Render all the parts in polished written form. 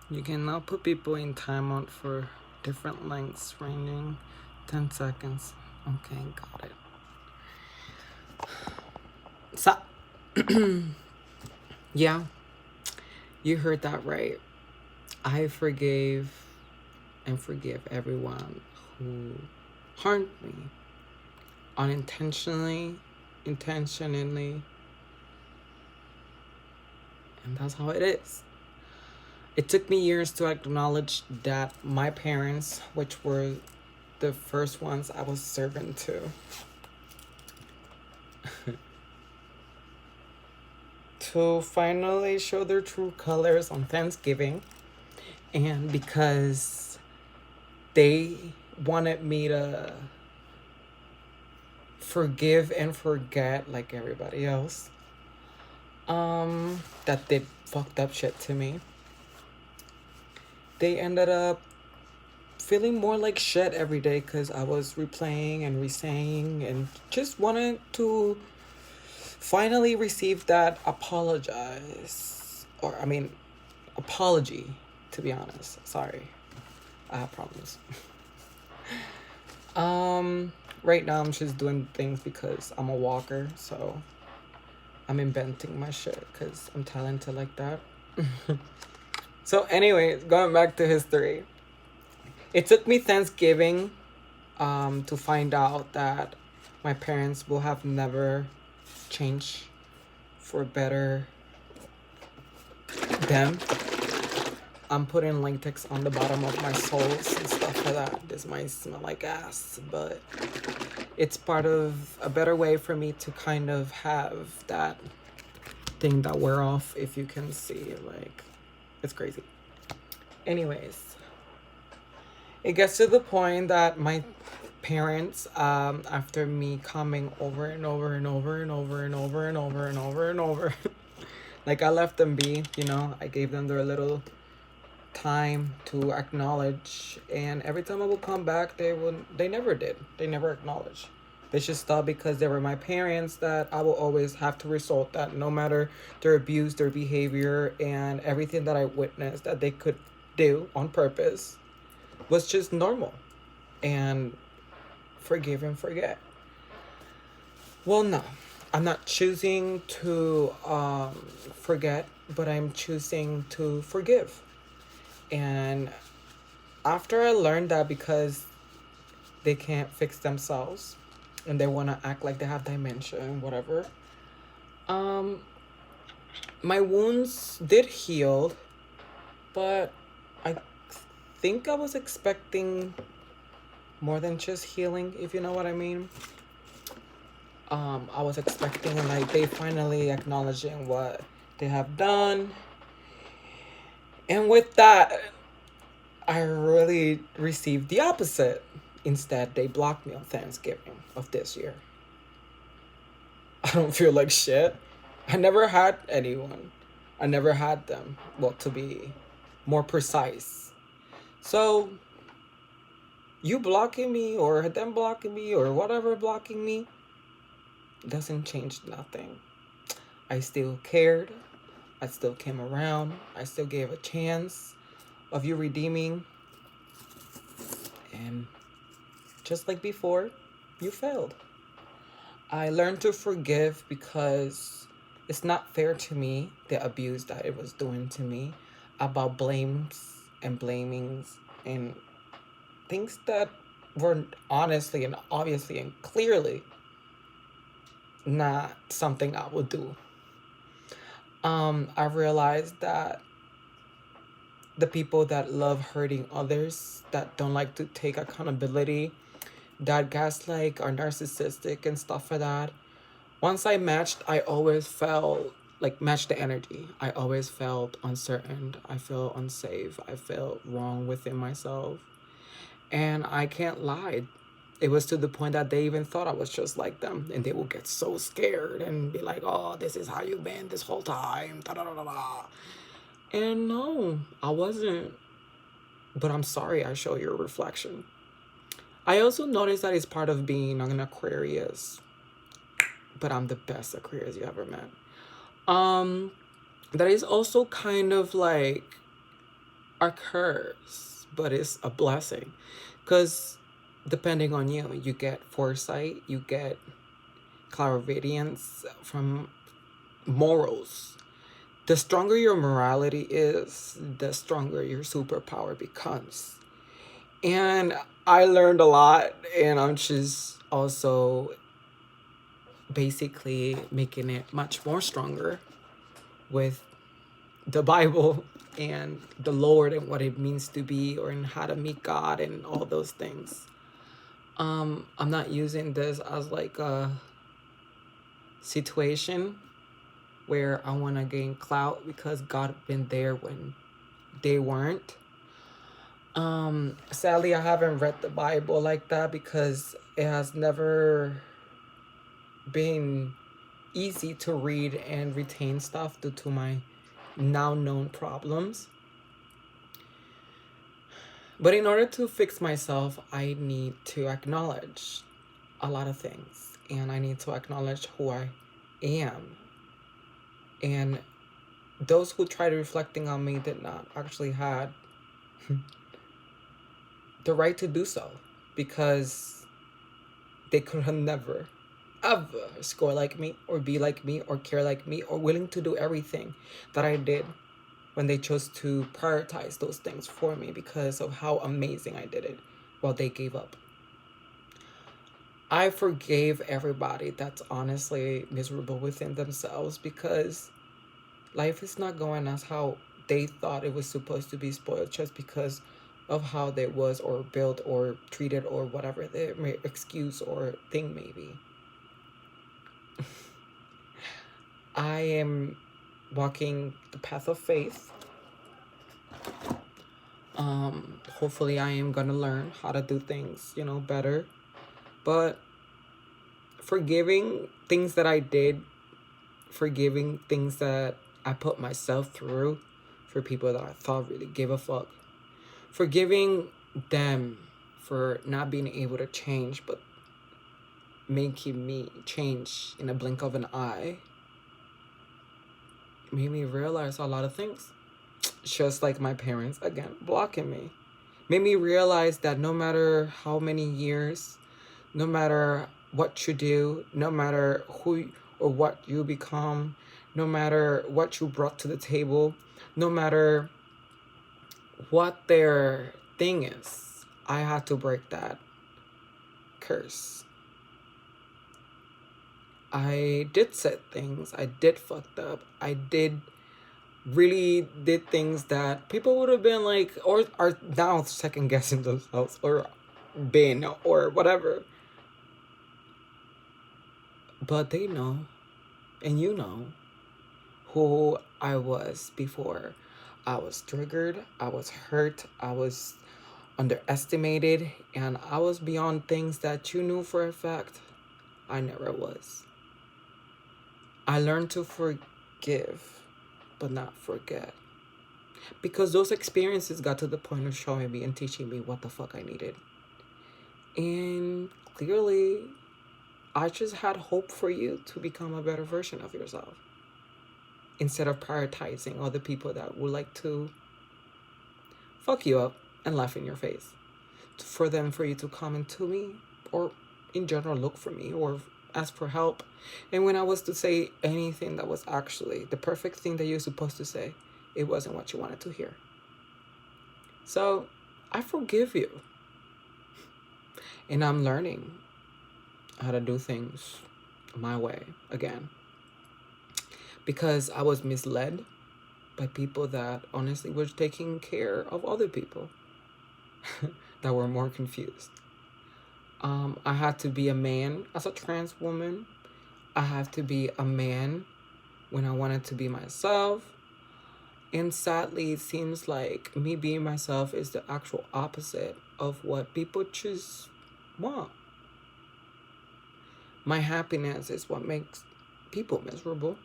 You can now put people in timeout for different lengths, ranging 10 seconds. Okay, got it. So, yeah, you heard that right. I forgave and forgive everyone who harmed me unintentionally, intentionally, and that's how it is. It took me years to acknowledge that my parents, which were the first ones I was servant to finally show their true colors on Thanksgiving. And because they wanted me to forgive and forget like everybody else, that did fucked up shit to me, they ended up feeling more like shit every day because I was replaying and resaying and just wanted to finally receive that apology, to be honest. Sorry. I have problems. Right now I'm just doing things because I'm a walker, so I'm inventing my shit because I'm talented like that. So anyways, going back to history. It took me Thanksgiving to find out that my parents will have never changed for better them. I'm putting latex on the bottom of my soles and stuff like that. This might smell like ass, but it's part of a better way for me to kind of have that thing that wear off, if you can see. Like, it's crazy. Anyways, it gets to the point that my parents, after me coming over and over and over and over and over and over and over and over, like I left them be, I gave them their little time to acknowledge, and every time I would come back, they never did. They never acknowledged. They just thought because they were my parents that I will always have to resort that no matter their abuse, their behavior, and everything that I witnessed that they could do on purpose was just normal and forgive and forget. Well, no, I'm not choosing to forget, but I'm choosing to forgive. And after I learned that because they can't fix themselves and they want to act like they have dementia and whatever, um, my wounds did heal, but I think I was expecting more than just healing, if you know what I mean. I was expecting like they finally acknowledging what they have done. And with that, I really received the opposite. Instead, they blocked me on Thanksgiving of this year. I don't feel like shit. I never had anyone. I never had them. Well, to be more precise. So, you blocking me or them blocking me or whatever blocking me doesn't change nothing. I still cared. I still came around. I still gave a chance of you redeeming. And just like before, you failed. I learned to forgive because it's not fair to me, the abuse that it was doing to me, about blames and blamings and things that were honestly and obviously and clearly not something I would do. I realized that the people that love hurting others, that don't like to take accountability, that gaslight, are narcissistic and stuff like that. Once I matched, I always felt like match the energy. I always felt uncertain. I felt unsafe. I felt wrong within myself. And I can't lie. It was to the point that they even thought I was just like them. And they would get so scared and be like, oh, this is how you've been this whole time. Da, da, da, da, da. And no, I wasn't. But I'm sorry I show your reflection. I also noticed that it's part of being an Aquarius. But I'm the best Aquarius you ever met. That is also kind of like a curse, but it's a blessing. Because depending on you, you get foresight, you get clairvoyance from morals. The stronger your morality is, the stronger your superpower becomes. And I learned a lot, and I'm just also basically making it much more stronger with the Bible and the Lord and what it means to be, or in how to meet God and all those things. I'm not using this as like a situation where I want to gain clout because God been there when they weren't. Sadly, I haven't read the Bible like that because it has never been easy to read and retain stuff due to my now known problems. But in order to fix myself, I need to acknowledge a lot of things, and I need to acknowledge who I am. And those who tried reflecting on me did not actually had the right to do so, because they could have never ever score like me or be like me or care like me or willing to do everything that I did when they chose to prioritize those things for me because of how amazing I did it while they gave up. I forgave everybody that's honestly miserable within themselves, because life is not going as how they thought it was supposed to be spoiled just because of how they was or built or treated or whatever their excuse or thing may be. I am walking the path of faith. Hopefully I am gonna learn how to do things, better. But forgiving things that I did, forgiving things that I put myself through for people that I thought really gave a fuck. Forgiving them for not being able to change, but making me change in a blink of an eye, made me realize a lot of things. Just like my parents, again, blocking me. Made me realize that no matter how many years, no matter what you do, no matter who or what you become, no matter what you brought to the table, no matter what their thing is, I had to break that curse. I did said things, I did fucked up, I really did things that people would have been like, or are now second guessing themselves, or been, or whatever. But they know, and you know, who I was before I was triggered, I was hurt, I was underestimated, and I was beyond things that you knew for a fact I never was. I learned to forgive, but not forget. Because those experiences got to the point of showing me and teaching me what the fuck I needed. And clearly, I just had hope for you to become a better version of yourself, instead of prioritizing other people that would like to fuck you up and laugh in your face. For you to come into me, or in general look for me, or ask for help. And when I was to say anything that was actually the perfect thing that you're supposed to say, it wasn't what you wanted to hear. So I forgive you. And I'm learning how to do things my way again. Because I was misled by people that honestly were taking care of other people that were more confused. I had to be a man as a trans woman. I have to be a man when I wanted to be myself. And sadly, it seems like me being myself is the actual opposite of what people just want. My happiness is what makes people miserable.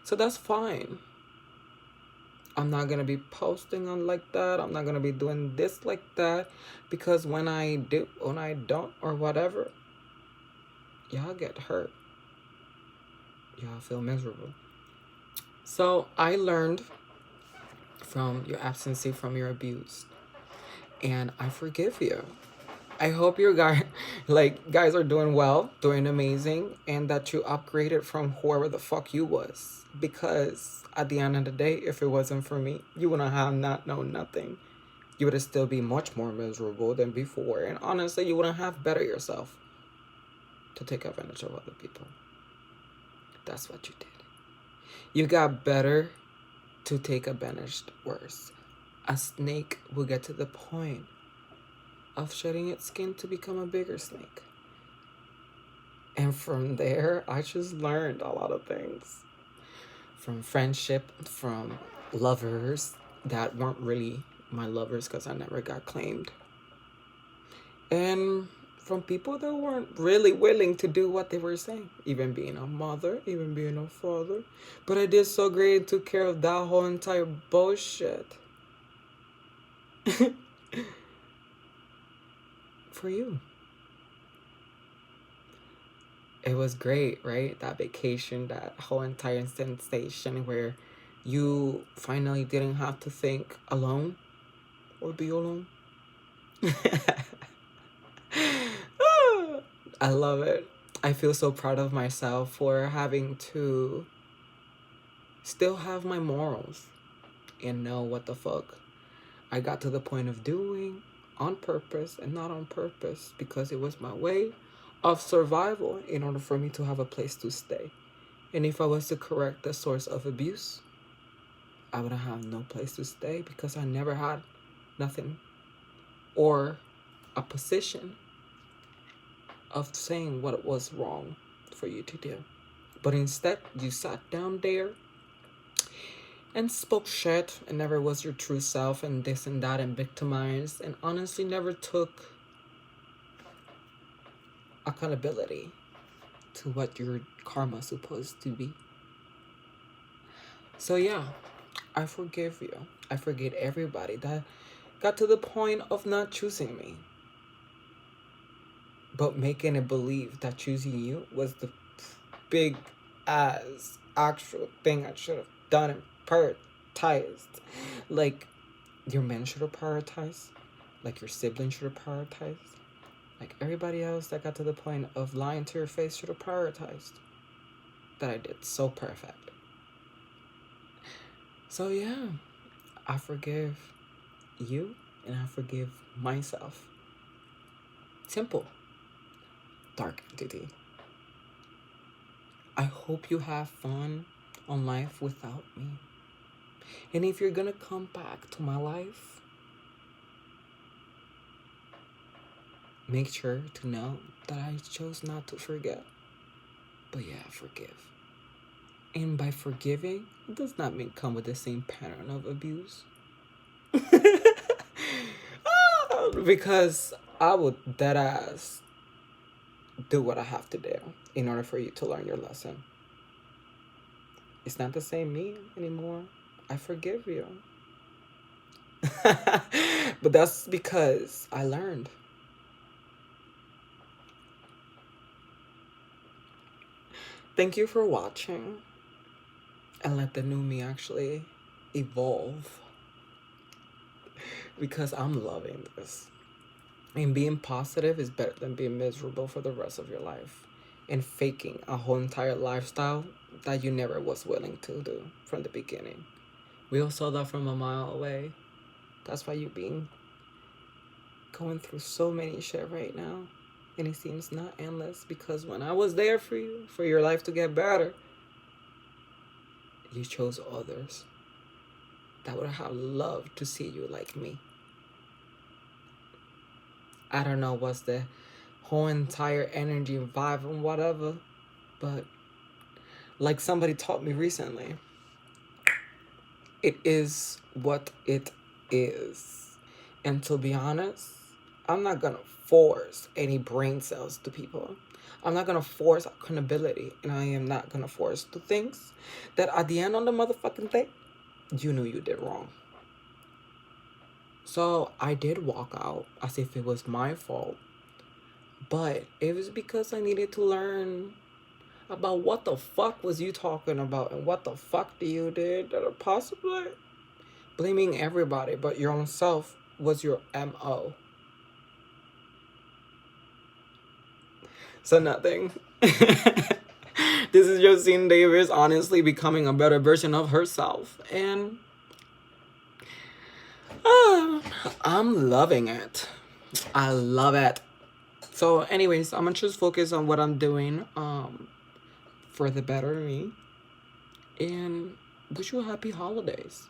So that's fine. I'm not going to be posting on like that. I'm not going to be doing this like that. Because when I do, when I don't, or whatever, y'all get hurt. Y'all feel miserable. So I learned from your absentee, from your abuse. And I forgive you. I hope your guys are doing well, doing amazing, and that you upgraded from whoever the fuck you was. Because at the end of the day, if it wasn't for me, you wouldn't have not known nothing. You would still be much more miserable than before. And honestly, you wouldn't have better yourself to take advantage of other people. That's what you did. You got better to take advantage worse. A snake will get to the point of shedding its skin to become a bigger snake. And from there, I just learned a lot of things. From friendship, from lovers that weren't really my lovers because I never got claimed. And from people that weren't really willing to do what they were saying. Even being a mother, even being a father. But I did so great and took care of that whole entire bullshit. For you. It was great, right? That vacation, that whole entire sensation where you finally didn't have to think alone or be alone. I love it. I feel so proud of myself for having to still have my morals and know what the fuck I got to the point of doing on purpose and not on purpose because it was my way of survival in order for me to have a place to stay. And if I was to correct the source of abuse, I would have no place to stay because I never had nothing or a position of saying what was wrong for you to do. But instead, you sat down there and spoke shit and never was your true self and this and that and victimized and honestly never took accountability to what your karma's supposed to be. So yeah, I forgive you. I forgive everybody that got to the point of not choosing me, but making it believe that choosing you was the big ass actual thing I should have done and prioritized. Like your men should have prioritized, like your siblings should have prioritized, like everybody else that got to the point of lying to your face should have prioritized. That I did so perfect. So yeah, I forgive you and I forgive myself. Simple. Dark entity. I hope you have fun on life without me. And if you're gonna come back to my life, make sure to know that I chose not to forget. But yeah, forgive. And by forgiving, it does not mean come with the same pattern of abuse. Because I would dead ass do what I have to do in order for you to learn your lesson. It's not the same me anymore. I forgive you. But that's because I learned. Thank you for watching. And let the new me actually evolve. Because I'm loving this. And being positive is better than being miserable for the rest of your life. And faking a whole entire lifestyle that you never was willing to do from the beginning. We all saw that from a mile away. That's why you've been going through so many shit right now. And it seems not endless because when I was there for you, for your life to get better, you chose others that would have loved to see you like me. I don't know what's the whole entire energy and vibe and whatever, but like somebody taught me recently, it is what it is. And to be honest, I'm not gonna force any brain cells to people. I'm not gonna force accountability, and I am not gonna force the things that at the end of the motherfucking day, you knew you did wrong. So I did walk out as if it was my fault. But it was because I needed to learn about what the fuck was you talking about and what the fuck do you did that are possibly blaming everybody but your own self was your MO. So nothing. This is Josine Davis honestly becoming a better version of herself. And I'm loving it. I love it. So anyways, I'm gonna just focus on what I'm doing for the better me. And wish you a happy holidays.